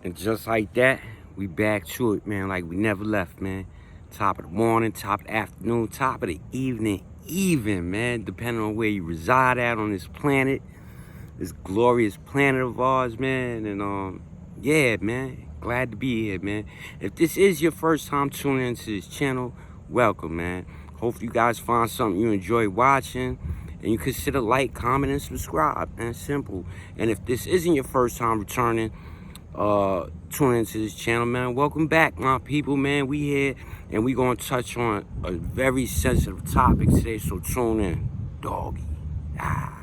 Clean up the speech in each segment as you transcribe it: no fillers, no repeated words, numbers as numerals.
And just like that, we back to it, man, like we never left, man. Top of the morning, top of the afternoon, top of the evening, even, man, depending on where you reside at on this planet, this glorious planet of ours, man. And yeah, man, glad to be here, man. If this is your first time tuning into this channel, welcome, man. Hope you guys find something you enjoy watching, and you consider like, comment, and subscribe, man. Simple. And if this isn't your first time returning, tune into this channel, man, welcome back, my people, man. We here and we gonna touch on a very sensitive topic today, so tune in. Doggy. Doggy.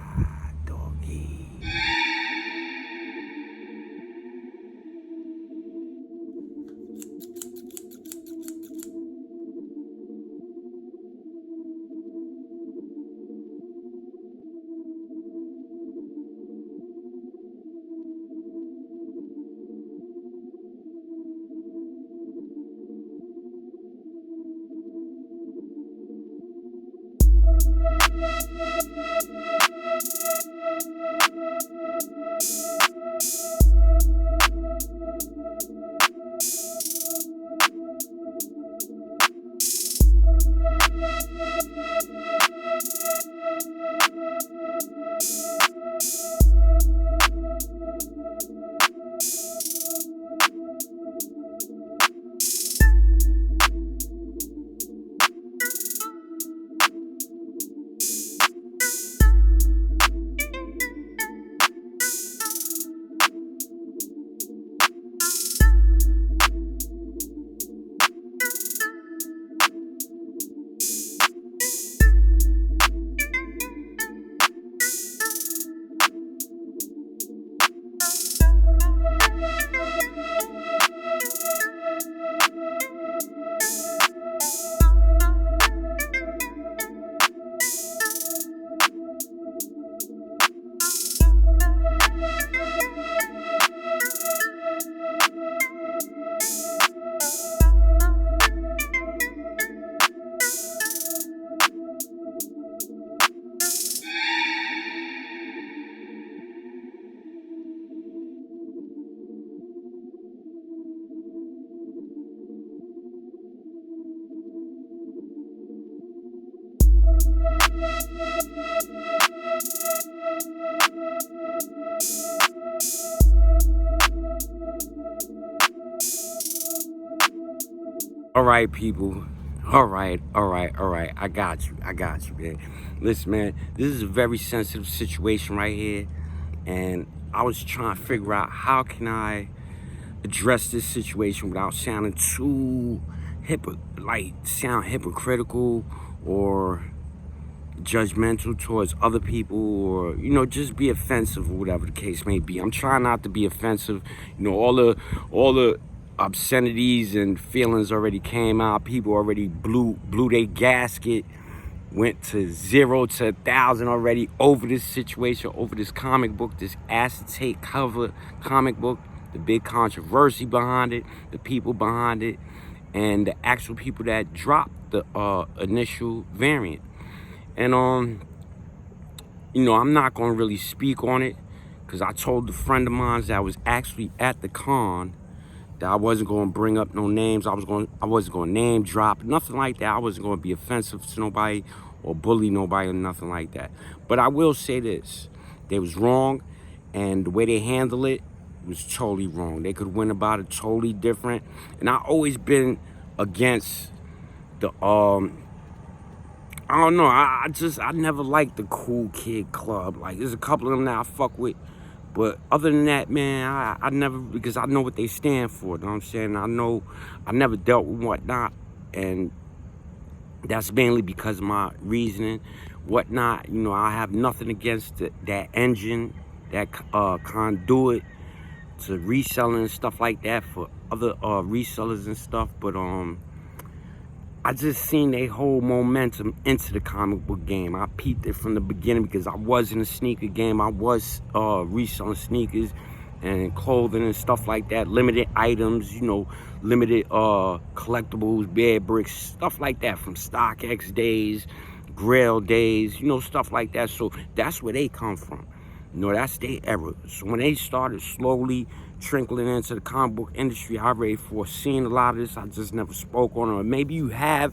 All right, people. All right. I got you, man. Listen, man, this is a very sensitive situation right here, and I was trying to figure out how can I address this situation without sounding too sound hypocritical or judgmental towards other people, or just be offensive or whatever the case may be. I'm trying not to be offensive. All the obscenities and feelings already came out. People already blew their gasket, went to 0 to 1,000 already over this situation, over this comic book, this acetate cover comic book, the big controversy behind it, the people behind it, and the actual people that dropped the initial variant. And I'm not gonna really speak on it, because I told a friend of mine that was actually at the con that I wasn't gonna bring up no names. I wasn't gonna name drop, nothing like that. I wasn't gonna be offensive to nobody or bully nobody or nothing like that. But I will say this: they was wrong, and the way they handled it was totally wrong. They could win about it totally different. And I always been against the I don't know. I never liked the cool kid club. Like, there's a couple of them that I fuck with, but other than that, man, I never, because I know what they stand for. You know what I'm saying? I never dealt with whatnot, and that's mainly because of my reasoning. Whatnot, I have nothing against that engine, that conduit to reselling and stuff like that for other resellers and stuff, but I just seen they whole momentum into the comic book game. I peeped it from the beginning because I was in a sneaker game. I was reselling sneakers and clothing and stuff like that. Limited items, limited collectibles, bed bricks, stuff like that from StockX days, Grail days, stuff like that. So that's where they come from. That's their era. So when they started slowly trickling into the comic book industry. I already foreseen a lot of this. I just never spoke on it. Or maybe you have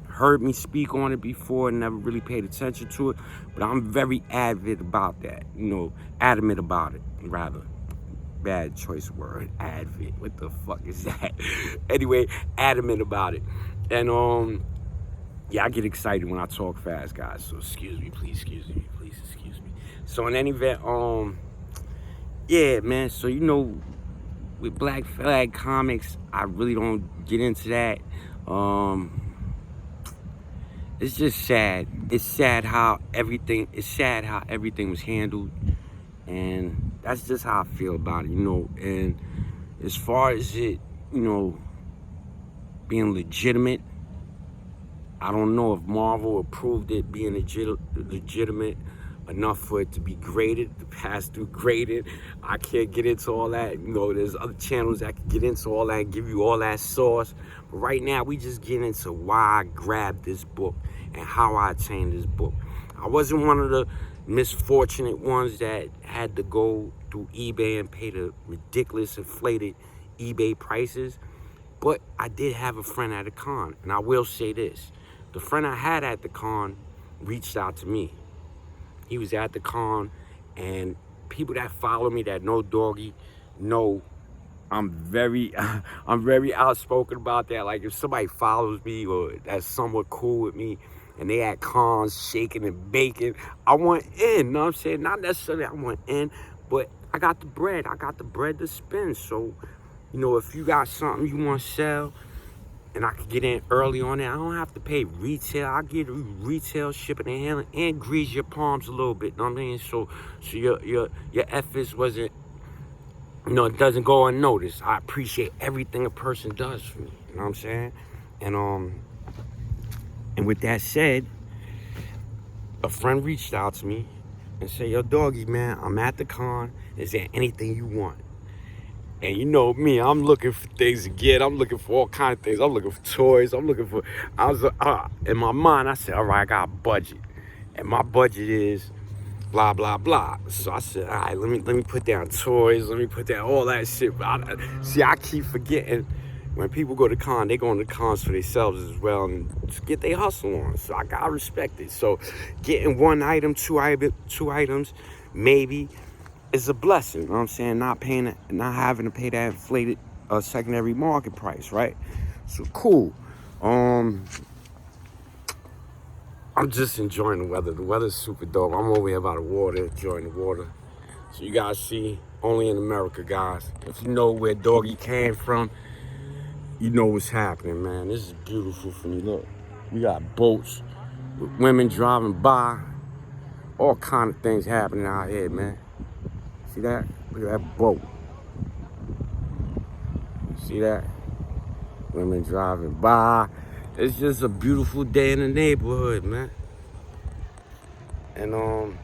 heard me speak on it before and never really paid attention to it. But I'm very adamant about that. Adamant about it, rather. Bad choice of word, advent. What the fuck is that? Anyway, adamant about it. And yeah, I get excited when I talk fast, guys. So excuse me, please excuse me. So in any event, yeah, man. So with Black Flag Comics, I really don't get into that. It's just sad. It's sad how everything was handled. And that's just how I feel about it, And as far as it, being legitimate, I don't know if Marvel approved it being legitimate enough for it to be graded, to pass through graded. I can't get into all that. There's other channels that can get into all that and give you all that sauce. But right now, we just get into why I grabbed this book and how I attained this book. I wasn't one of the misfortunate ones that had to go through eBay and pay the ridiculous inflated eBay prices. But I did have a friend at a con, and I will say this. The friend I had at the con reached out to me. He was at the con, and people that follow me that know Doggy know I'm very outspoken about that. Like if somebody follows me or that's somewhat cool with me and they at cons shaking and baking, I want in, you know what I'm saying? Not necessarily I want in, but I got the bread. I got the bread to spend. So, if you got something you want to sell, and I can get in early on it, I don't have to pay retail. I get retail shipping and handling and grease your palms a little bit. You know what I mean? So your efforts wasn't, it doesn't go unnoticed. I appreciate everything a person does for me. You know what I'm saying? And with that said, a friend reached out to me and said, "Yo, Doggy, man, I'm at the con. Is there anything you want?" And you know me, I'm looking for things to get. I'm looking for all kinds of things. I'm looking for toys. In my mind, I said, all right, I got a budget. And my budget is blah, blah, blah. So I said, all right, let me put down toys. Let me put down all that shit. I keep forgetting when people go to con, they go into cons for themselves as well and just get their hustle on. So I got to respect it. So getting one item, two items, maybe, it's a blessing, you know what I'm saying? Not having to pay that inflated secondary market price, right? So cool. I'm just enjoying the weather. The weather's super dope. I'm over here by the water, enjoying the water. So you guys see, only in America, guys. If you know where Doggy came from, you know what's happening, man. This is beautiful for me. Look, we got boats with women driving by. All kind of things happening out here, man. See that? Look at that boat. See that? Women driving by. It's just a beautiful day in the neighborhood, man. And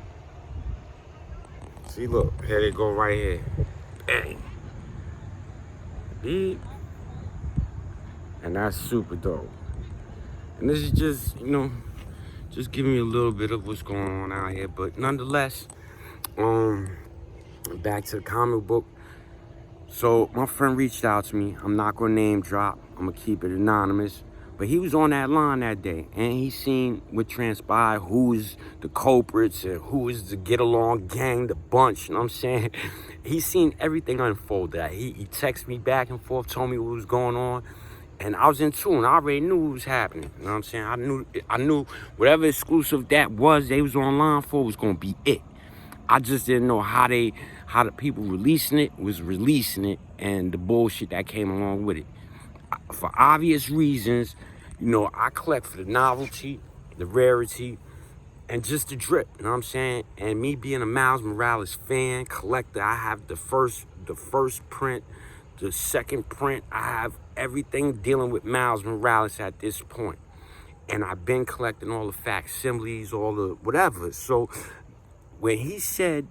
see, look, here they go right here. Bang. Beep. And that's super dope. And this is just, just giving me a little bit of what's going on out here. But nonetheless, back to the comic book. So my friend reached out to me. I'm not gonna name drop. I'm gonna keep it anonymous. But he was on that line that day, and he seen what transpired, who is the culprits and who is the get along gang, the bunch. You know what I'm saying? He seen everything unfold. He texted me back and forth, told me what was going on, and I was in tune. I already knew what was happening. You know what I'm saying? I knew whatever exclusive that was they was online for was gonna be it. I just didn't know how the people releasing it was releasing it and the bullshit that came along with it. For obvious reasons, I collect for the novelty, the rarity, and just the drip, you know what I'm saying? And me being a Miles Morales fan, collector, I have the first print, the second print. I have everything dealing with Miles Morales at this point. And I've been collecting all the facsimiles, all the whatever. So when he said,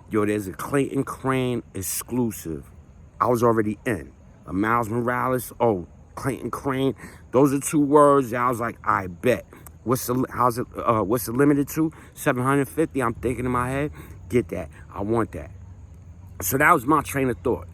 yo, there's a Clayton Crane exclusive, I was already in. A Miles Morales, Clayton Crane, those are two words. I was like, I bet. What's it limited to? 750. I'm thinking in my head, get that. I want that. So that was my train of thought.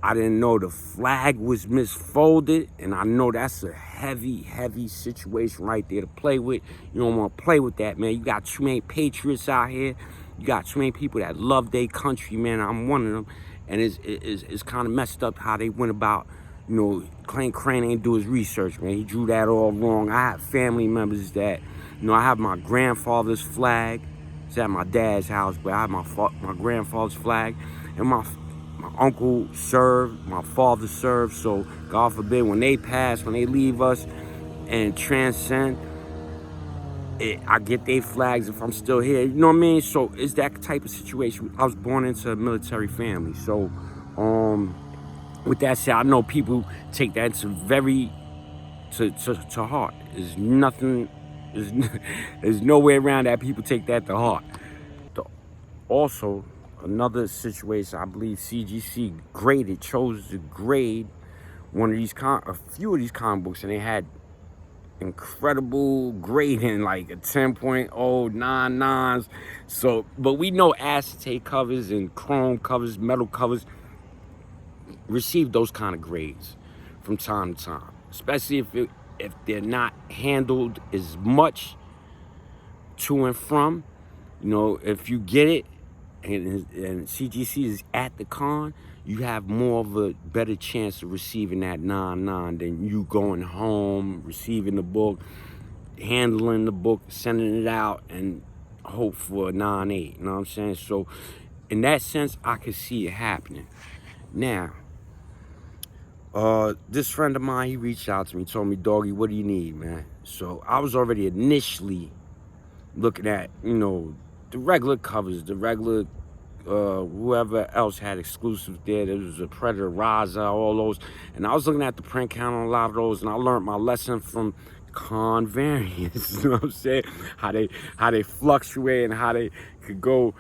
I didn't know the flag was misfolded, and I know that's a heavy, heavy situation right there to play with. You don't want to play with that, man. You got too many patriots out here. You got too many people that love their country, man. I'm one of them, and it's kind of messed up how they went about, you know, Clay Crane ain't do his research, man. He drew that all wrong. I have family members that, you know, I have my grandfather's flag. It's at my dad's house, but I have my grandfather's flag, and my uncle served, my father served, so God forbid when they pass, when they leave us and transcend, I get their flags if I'm still here, you know what I mean? So it's that type of situation. I was born into a military family, so with that said, I know people take that to heart. There's nothing, there's no way around that. People take that to heart. Also, another situation, I believe CGC chose to grade a few of these comic books, and they had incredible grading, like a 10.0, 9.9s. So, but we know acetate covers and chrome covers, metal covers receive those kind of grades from time to time, especially if they're not handled as much to and from. You know, if you get it and CGC is at the con, you have more of a better chance of receiving that 9.9 than you going home, receiving the book, handling the book, sending it out, and hope for a 9.8. You know what I'm saying? So, in that sense, I could see it happening. Now, this friend of mine, he reached out to me, told me, "Doggy, what do you need, man?" So I was already initially looking at, you know, the regular covers, the regular, whoever else had exclusive there. There was a Predator, Raza, all those. And I was looking at the print count on a lot of those, and I learned my lesson from con variants. You know what I'm saying? How they fluctuate and how they could go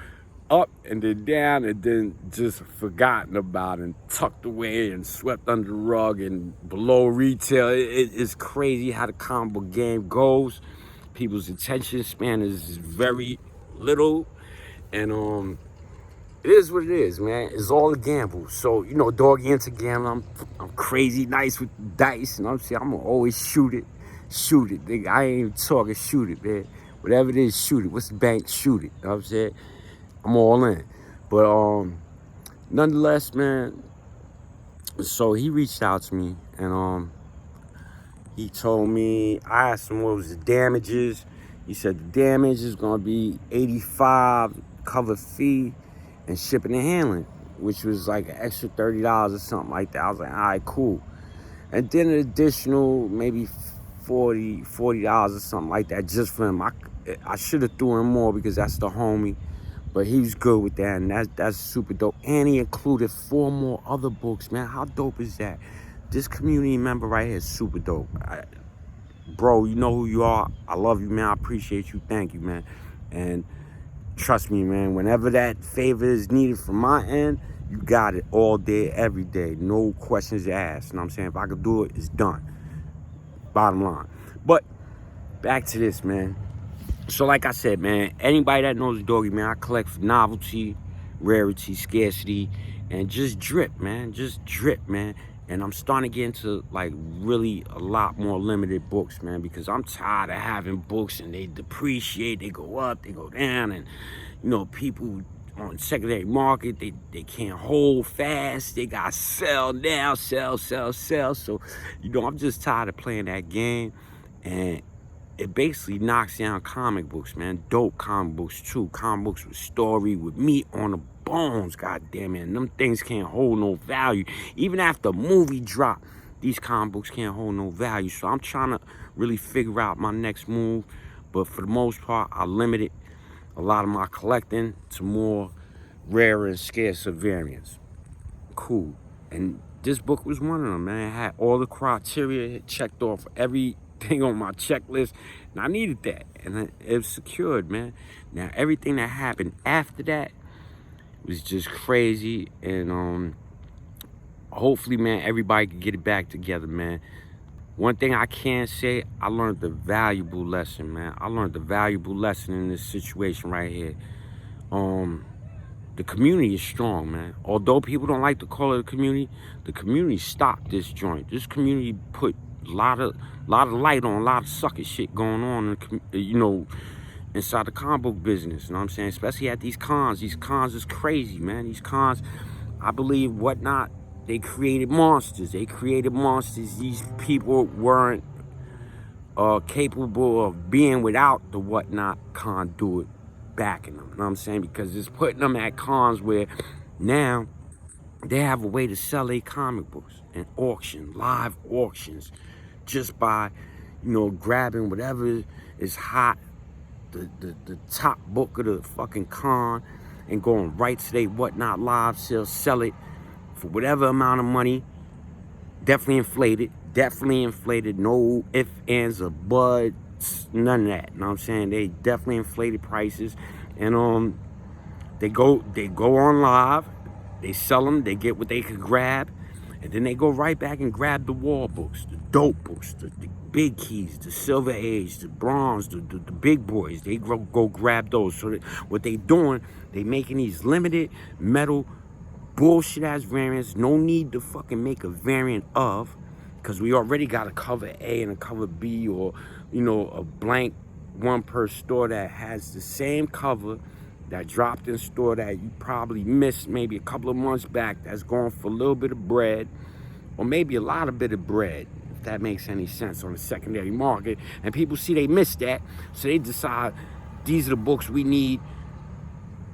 up and then down and then just forgotten about and tucked away and swept under the rug and below retail. It's crazy how the comic book game goes. People's attention span is very little, and it is what it is, man. It's all a gamble. So, you know, Doggy into gambling. I'm crazy nice with dice, you know what I'm saying? I'm gonna always shoot it, nigga. I ain't even talking, shoot it, man. Whatever it is, shoot it. What's the bank? Shoot it. You know what I'm saying? I'm all in. But nonetheless, man, so he reached out to me, and he told me, I asked him what was the damages. He said the damage is gonna be $85 cover fee and shipping and handling, which was like an extra $30 or something like that. I was like, all right, cool. And then an additional maybe $40 or something like that just for him. I should have threw him more because that's the homie, but he was good with that, and that's super dope. And he included 4 more other books, man. How dope is that? This community member right here is super dope. Bro, you know who you are. I love you, man. I appreciate you. Thank you, man. And trust me, man, whenever that favor is needed from my end, you got it all day, every day. No questions asked. You know what I'm saying? If I could do it, it's done. Bottom line. But back to this, man. So like I said, man, anybody that knows Doggy, man, I collect for novelty, rarity, scarcity, and just drip, man. Just drip, man. And I'm starting to get into, like, really a lot more limited books, man, because I'm tired of having books and they depreciate, they go up, they go down, and, you know, people on secondary market, they can't hold fast. They got sell now, sell. So, you know, I'm just tired of playing that game, and it basically knocks down comic books, man. Dope comic books, too. Comic books with story, with meat on the bones, goddamn it. And them things can't hold no value. Even after a movie drop, these comic books can't hold no value. So I'm trying to really figure out my next move. But for the most part, I limited a lot of my collecting to more rare and scarcer variants. Cool. And this book was one of them, man. It had all the criteria, it checked off everything on my checklist, and I needed that, and it was secured, man. Now everything that happened after that was just crazy, and hopefully, man, everybody can get it back together, man. One thing I can say, I learned the valuable lesson, man. I learned the valuable lesson in this situation right here. the community is strong, man. Although people don't like to call it a community, the community stopped this joint. This community put a lot of light on a lot of sucker shit going on, inside the comic book business. You know what I'm saying? Especially at these cons. These cons is crazy, man. These cons, I believe, whatnot. They created monsters. These people weren't capable of being without the whatnot conduit backing them. You know what I'm saying? Because it's putting them at cons where now they have a way to sell their comic books and live auctions, just by, grabbing whatever is hot, the top book of the fucking con, and going right to their whatnot live sell it for whatever amount of money. Definitely inflated, no ifs, ands, or buts, none of that. You know what I'm saying? They definitely inflated prices, and they go on live, they sell them, they get what they could grab, and then they go right back and grab the wall books, the dope books, the big keys, the Silver Age, the Bronze, the big boys. They go grab those. So what they doing, they making these limited metal bullshit ass variants. No need to fucking make a variant of, because we already got a cover A and a cover B, or a blank one per store that has the same cover that dropped in store that you probably missed maybe a couple of months back, that's going for a little bit of bread, or maybe a lot of bit of bread, if that makes any sense, on the secondary market. And people see they missed that, so they decide these are the books we need.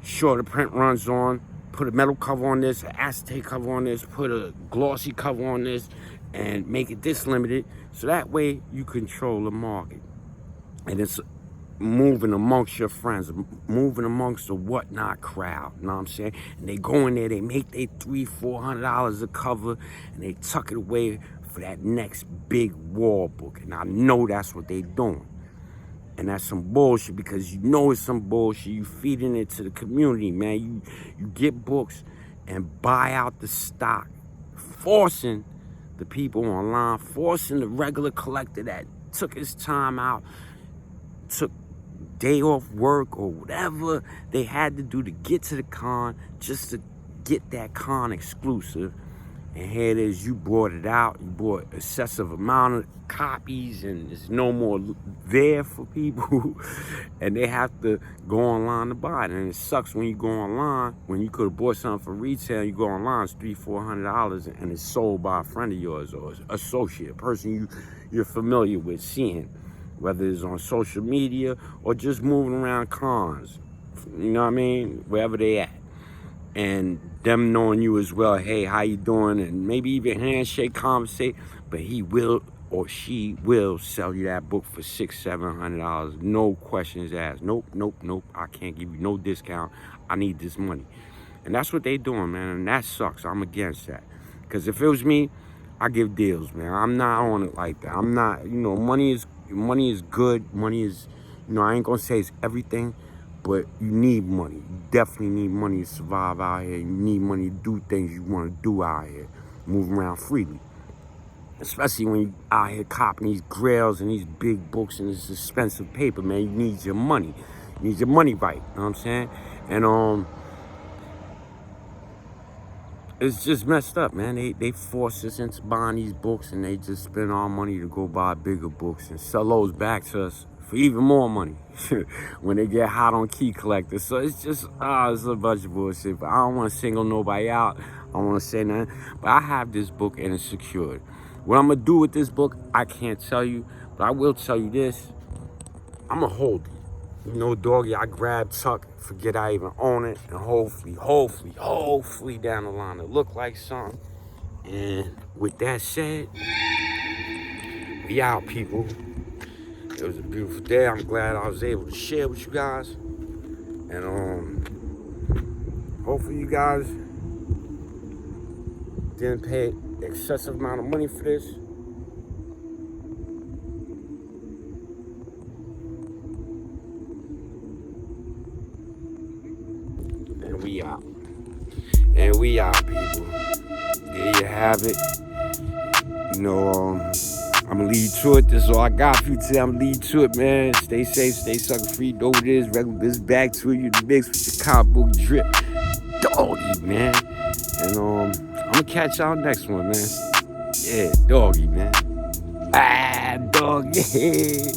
Sure, the print runs on, put a metal cover on this, an acetate cover on this, put a glossy cover on this, and make it this limited, so that way you control the market. And it's moving amongst your friends, moving amongst the whatnot crowd, you know what I'm saying? And they go in there, they make their $300-400 a cover, and they tuck it away for that next big wall book. And I know that's what they doing. And that's some bullshit, because it's some bullshit. You feeding it to the community, man. You get books and buy out the stock, forcing the people online, forcing the regular collector that took his time out, took day off work or whatever they had to do to get to the con, just to get that con exclusive. And here it is, you brought it out, you bought excessive amount of copies, and there's no more there for people, and they have to go online to buy it. And it sucks when you go online, when you could have bought something for retail, you go online, it's $300-400, and it's sold by a friend of yours or associate, a person you're familiar with seeing, whether it's on social media or just moving around cons, you know what I mean, wherever they at. And them knowing you as well, hey, how you doing? And maybe even handshake, conversate, but he will or she will sell you that book for $600-700. No questions asked. Nope. I can't give you no discount. I need this money. And that's what they doing, man. And that sucks. I'm against that. Because if it was me, I give deals, man. I'm not on it like that. I'm not, money is good. Money is, I ain't gonna say it's everything, but you need money. You definitely need money to survive out here. You need money to do things you want to do out here. Move around freely. Especially when you out here copping these grails and these big books and this expensive paper, man. You need your money. You need your money right. You know what I'm saying? And it's just messed up, man. They force us into buying these books, and they just spend our money to go buy bigger books and sell those back to us for even more money when they get hot on key collectors. So it's just, it's a bunch of bullshit. But I don't want to single nobody out. I don't want to say nothing. But I have this book, and it's secured. What I'm going to do with this book, I can't tell you. But I will tell you this. I'm going to hold it. Doggy, I grab, tuck, forget I even own it. And hopefully down the line it'll look like something. And with that said, we out, people. It was a beautiful day. I'm glad I was able to share with you guys. And hopefully you guys didn't pay excessive amount of money for this. And we out, people. There you have it. I'm gonna lead to it. This is all I got for you today. I'm gonna lead to it, man. Stay safe, stay sucker free. Know what it is. Regular business back to you. The mix with your comic book drip. doggy, man. And I'm gonna catch y'all next one, man. Yeah, doggy, man. Ah, doggy.